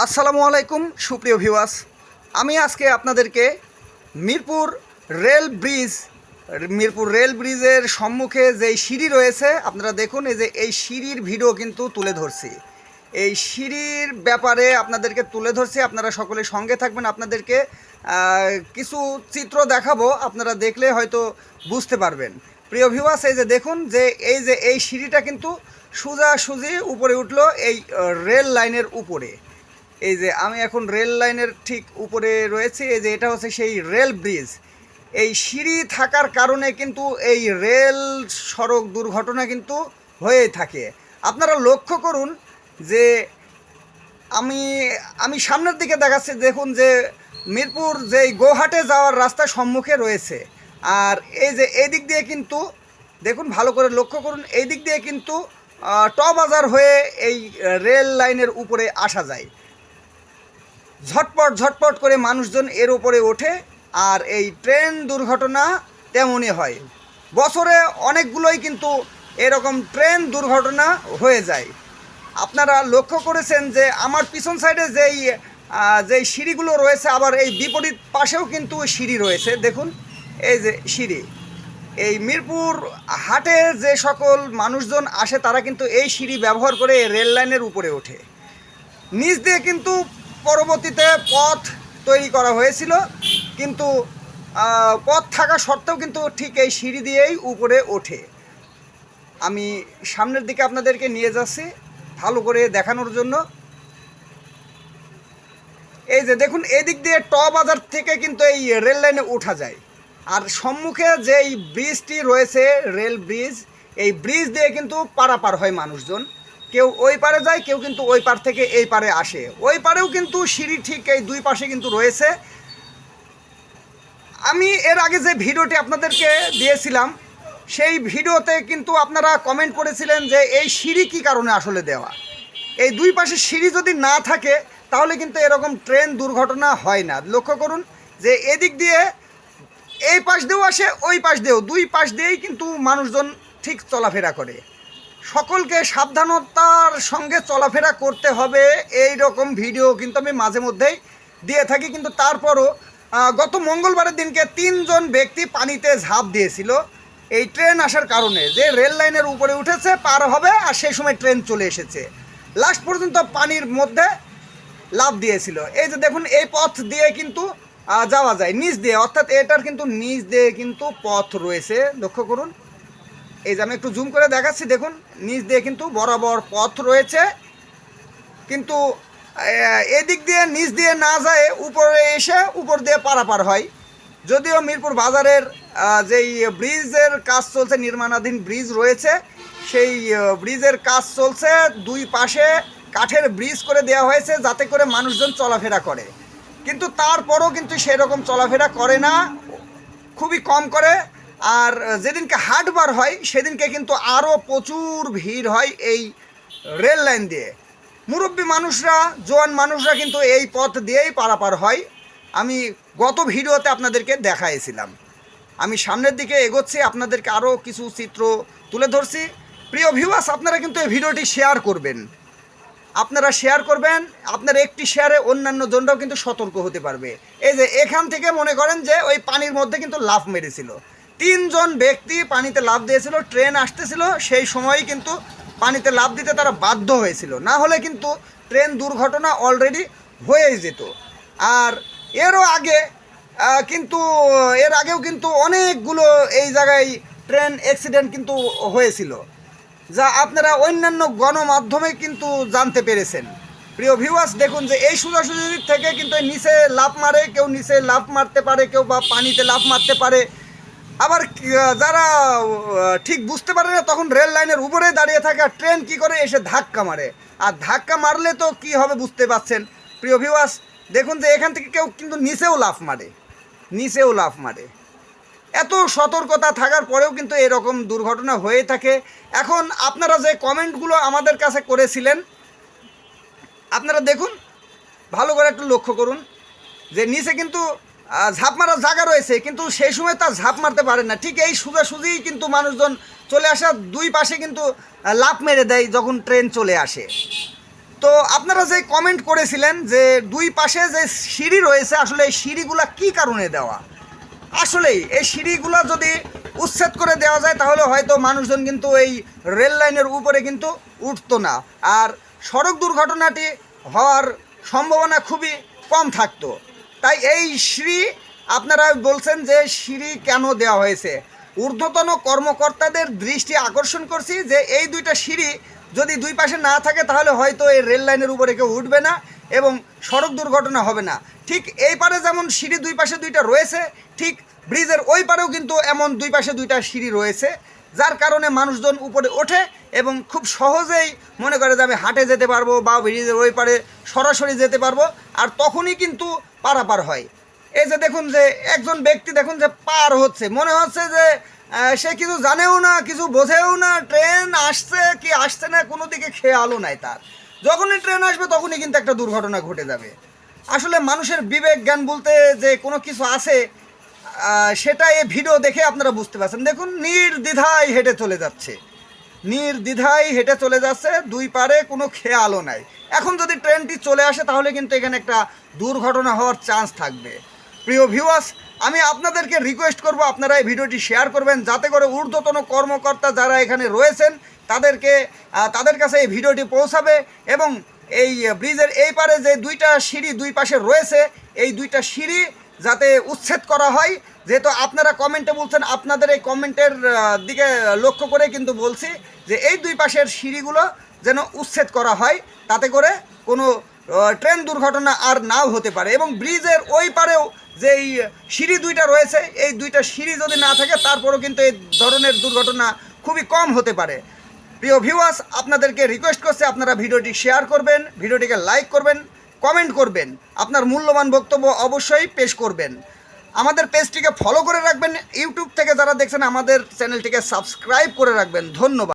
আসসালামু আলাইকুম সুপ্রিয় ভিউয়ার্স। আমি আজকে আপনাদেরকে মিরপুর রেল ব্রিজের সম্মুখে যেই সিঁড়ি রয়েছে আপনারা দেখুন, এই যে এই সিঁড়ির ভিডিও কিন্তু তুলে ধরছি। এই সিঁড়ির ব্যাপারে আপনাদেরকে তুলে ধরছি, আপনারা সকলে সঙ্গে থাকবেন। আপনাদেরকে কিছু চিত্র দেখাবো, আপনারা দেখলে হয়তো বুঝতে পারবেন। প্রিয় ভিউয়ার্স, এই যে দেখুন যে এই সিঁড়িটা কিন্তু সোজাসুজি উপরে উঠলো এই রেল লাইনের উপরে। এই যে আমি এখন রেল লাইনের ঠিক উপরে রয়েছে, এই যে এটা হচ্ছে সেই রেল ব্রিজ। এই সিঁড়ি থাকার কারণে কিন্তু এই রেল সড়ক দুর্ঘটনা কিন্তু হয়েই থাকে। আপনারা লক্ষ্য করুন যে আমি আমি সামনের দিকে দেখাচ্ছি, দেখুন যে মিরপুর যেই গোহাটে যাওয়ার রাস্তা সম্মুখে রয়েছে। আর এই যে এই দিক দিয়ে কিন্তু দেখুন, ভালো করে লক্ষ্য করুন, এই দিক দিয়ে কিন্তু বাজার হয়ে এই রেল লাইনের উপরে আসা যায়। ঝটপট ঝটপট করে মানুষজন এর উপরে ওঠে। আর এই ট্রেন দুর্ঘটনা তেমনই হয়, বছরে অনেকগুলোই কিন্তু এরকম ট্রেন দুর্ঘটনা হয়ে যায়। আপনারা লক্ষ্য করেছেন যে আমার পিছন সাইডে যেই সিঁড়িগুলো রয়েছে, আবার এই বিপরীত পাশেও কিন্তু সিঁড়ি রয়েছে। দেখুন এই যে সিঁড়ি, এই মিরপুর হাটে যে সকল মানুষজন আসে তারা কিন্তু এই সিঁড়ি ব্যবহার করে রেল লাইনের উপরে ওঠে। নিচ দিয়ে কিন্তু পরবর্তীতে পথ তৈরি করা হয়েছিল, কিন্তু পথ থাকা সত্ত্বেও কিন্তু ঠিক এই সিঁড়ি দিয়েই উপরে ওঠে। আমি সামনের দিকে আপনাদেরকে নিয়ে যাচ্ছি ভালো করে দেখানোর জন্য। এই যে দেখুন, এদিক দিয়ে বাজার থেকে কিন্তু এই রেল লাইনে ওঠা যায়। আর সম্মুখে যেই ব্রিজটি রয়েছে রেল ব্রিজ, এই ব্রিজ দিয়ে কিন্তু পারাপার হয় মানুষজন। কেউ ওই পারে যায়, কেউ কিন্তু ওই পার থেকে এই পারে আসে। ওই পারেও কিন্তু সিঁড়ি ঠিক এই দুই পাশে কিন্তু রয়েছে। আমি এর আগে যে ভিডিওটি আপনাদেরকে দিয়েছিলাম, সেই ভিডিওতে কিন্তু আপনারা কমেন্ট করেছিলেন যে এই সিঁড়ি কী কারণে আসলে দেওয়া। এই দুই পাশে সিঁড়ি যদি না থাকে তাহলে কিন্তু এরকম ট্রেন দুর্ঘটনা হয় না। লক্ষ্য করুন যে এদিক দিয়ে এই পাশ দিয়েও আসে, ওই পাশ দিয়েও, দুই পাশ দিয়েই কিন্তু মানুষজন ঠিক চলাফেরা করে। সকলকে সাবধানতার সঙ্গে চলাফেরা করতে হবে, এই রকম ভিডিও কিন্তু আমি মাঝে মধ্যেই দিয়ে থাকি। কিন্তু তারপরও গত মঙ্গলবারের দিনকে 3 জন ব্যক্তি পানিতে ঝাঁপ দিয়েছিল এই ট্রেন আসার কারণে। যে রেল লাইনের উপরে উঠেছে, পার হবে, আর সেই সময় ট্রেন চলে এসেছে, লাস্ট পর্যন্ত পানির মধ্যে লাফ দিয়েছিল। এই যে দেখুন, এই পথ দিয়ে কিন্তু যাওয়া যায় নিচ দিয়ে, অর্থাৎ এটার কিন্তু নিচ দিয়ে কিন্তু পথ রয়েছে। লক্ষ্য করুন, এই যে আমি একটু জুম করে দেখাচ্ছি, দেখুন নিচ দিয়ে কিন্তু বরাবর পথ রয়েছে। কিন্তু এদিক দিয়ে নিচ দিয়ে না যায়, উপরে এসে উপর দিয়ে পারাপার হয়। যদিও মিরপুর বাজারের যেই ব্রিজের কাজ চলছে, নির্মাণাধীন ব্রিজ রয়েছে, সেই ব্রিজের কাজ চলছে, দুই পাশে কাঠের ব্রিজ করে দেওয়া হয়েছে যাতে করে মানুষজন চলাফেরা করে। কিন্তু তারপরও কিন্তু সেরকম চলাফেরা করে না, খুবই কম করে। আর যেদিনকে হাটবার হয় সেদিনকে কিন্তু আরও প্রচুর ভিড় হয় এই রেল লাইন দিয়ে। মুরব্বী মানুষরা, জোয়ান মানুষরা কিন্তু এই পথ দিয়েই পারাপার হয়। আমি গত ভিডিওতে আপনাদেরকে দেখাইছিলাম। আমি সামনের দিকে এগোচ্ছি, আপনাদেরকে আরও কিছু চিত্র তুলে ধরছি। প্রিয় ভিউয়ার্স, আপনারা কিন্তু এই ভিডিওটি শেয়ার করবেন। আপনারা শেয়ার করবেন, আপনার একটি শেয়ারে অন্যান্য জনরাও কিন্তু সতর্ক হতে পারবে। এই যে এখান থেকে মনে করেন যে ওই পানির মধ্যে কিন্তু লাফ মেরেছিল, 3 জন ব্যক্তি পানিতে লাফ দিয়েছিল। ট্রেন আসতেছিল, সেই সময়ই কিন্তু পানিতে লাফ দিতে তারা বাধ্য হয়েছিল, না হলে কিন্তু ট্রেন দুর্ঘটনা অলরেডি হয়ে যেত। আর এরও আগে এর আগেও কিন্তু অনেকগুলো এই জায়গায় ট্রেন অ্যাক্সিডেন্ট কিন্তু হয়েছিল, যা আপনারা অন্যান্য গণমাধ্যমে কিন্তু জানতে পেরেছেন। প্রিয় ভিউয়ার্স, দেখুন যে এই সোজাসুজি থেকে কিন্তু নিচে লাফ মারে, কেউ নিচে লাফ মারতে পারে, কেউ বা পানিতে লাফ মারতে পারে। আবার যারা ঠিক বুঝতে পারে না, তখন রেল লাইনের উপরে দাঁড়িয়ে থাকে, আর ট্রেন কী করে এসে ধাক্কা মারে। আর ধাক্কা মারলে তো কী হবে বুঝতে পারছেন। প্রিয় ভিউয়ার্স, দেখুন যে এখান থেকে কেউ কিন্তু নিচেও লাফ মারে। এত সতর্কতা থাকার পরেও কিন্তু এরকম দুর্ঘটনা হয়ে থাকে। এখন আপনারা যে কমেন্টগুলো আমাদের কাছে করেছিলেন, আপনারা দেখুন, ভালো করে একটু লক্ষ্য করুন যে নিচে কিন্তু ঝাঁপ মারার জায়গা রয়েছে, কিন্তু সেই সময় তার ঝাঁপ মারতে পারে না। ঠিক এই সোজাসুজিই কিন্তু মানুষজন চলে আসা, দুই পাশে কিন্তু লাফ মেরে দেয় যখন ট্রেন চলে আসে। তো আপনারা যে কমেন্ট করেছিলেন যে দুই পাশে যে সিঁড়ি রয়েছে আসলে এই সিঁড়িগুলা কী কারণে দেওয়া, আসলেই এই সিঁড়িগুলো যদি উচ্ছেদ করে দেওয়া যায় তাহলে হয়তো মানুষজন কিন্তু এই রেল লাইনের উপরে কিন্তু উঠতো না, আর সড়ক দুর্ঘটনাটি হওয়ার সম্ভাবনা খুবই কম থাকতো। তাই এই সিঁড়ি আপনারা বলছেন যে সিঁড়ি কেন দেওয়া হয়েছে, ঊর্ধ্বতন কর্মকর্তাদের দৃষ্টি আকর্ষণ করছি যে এই দুইটা সিঁড়ি যদি দুই পাশে না থাকে তাহলে হয়তো এই রেল লাইনের উপরে কেউ উঠবে না এবং সড়ক দুর্ঘটনা হবে না। ঠিক এই পারে যেমন সিঁড়ি দুই পাশে দুইটা রয়েছে, ঠিক ব্রিজের ওই পারেও কিন্তু এমন দুই পাশে দুইটা সিঁড়ি রয়েছে, যার কারণে মানুষজন উপরে ওঠে এবং খুব সহজেই মনে করে যে আমি হাঁটে যেতে পারবো বা ব্রিজের ওই পারে সরাসরি যেতে পারবো, আর তখনই কিন্তু পারাপার হয়। এই যে দেখুন যে একজন ব্যক্তি দেখুন যে পার হচ্ছে, মনে হচ্ছে যে সে কিছু জানেও না, কিছু বোঝেও না, ট্রেন আসছে কি আসছে না কোনো দিকে খেয়ালও নাই তার। যখনই ট্রেন আসবে তখনই কিন্তু একটা দুর্ঘটনা ঘটে যাবে। আসলে মানুষের বিবেক জ্ঞান বলতে যে কোনো কিছু আছে সেটা এই ভিডিও দেখে আপনারা বুঝতে পারছেন। দেখুন নির্দ্বিধায় হেঁটে চলে যাচ্ছে, নির্দ্বিধায় হেঁটে চলে যাচ্ছে, দুই পারে কোনো খেয়ালও নাই। এখন যদি ট্রেনটি চলে আসে তাহলে কিন্তু এখানে একটা দুর্ঘটনা হওয়ার চান্স থাকবে। প্রিয় ভিউয়ার্স, আমি আপনাদেরকে রিকোয়েস্ট করব আপনারা এই ভিডিওটি শেয়ার করবেন, যাতে করে ঊর্ধ্বতন কর্মকর্তা যারা এখানে রয়েছেন তাদের কাছে এই ভিডিওটি পৌঁছাবে এবং এই ব্রিজের এই পারে যে দুইটা সিঁড়ি দুই পাশে রয়েছে এই দুইটা সিঁড়ি যাতে উচ্ছেদ করা হয়। যেহেতু আপনারা কমেন্টে বলছেন, আপনাদের এই কমেন্টের দিকে লক্ষ্য করে কিন্তু বলছি যে এই দুই পাশের সিঁড়িগুলো যেন উচ্ছেদ করা হয়, তাতে করে কোনো ট্রেন দুর্ঘটনা আর নাও হতে পারে। এবং ব্রিজের ওই পারেও যেই সিঁড়ি দুইটা রয়েছে এই দুইটা সিঁড়ি যদি না থাকে তারপরেও কিন্তু এই ধরনের দুর্ঘটনা খুবই কম হতে পারে। প্রিয় ভিউয়ার্স, আপনাদেরকে রিকোয়েস্ট করছে আপনারা ভিডিওটি শেয়ার করবেন, ভিডিওটিকে লাইক করবেন, কমেন্ট করবেন, আপনার মূল্যবান বক্তব্য অবশ্যই পেশ করবেন। আমাদের পেজটিকে ফলো করে রাখবেন, ইউটিউব থেকে যারা দেখছেন আমাদের চ্যানেলটিকে সাবস্ক্রাইব করে রাখবেন। ধন্যবাদ।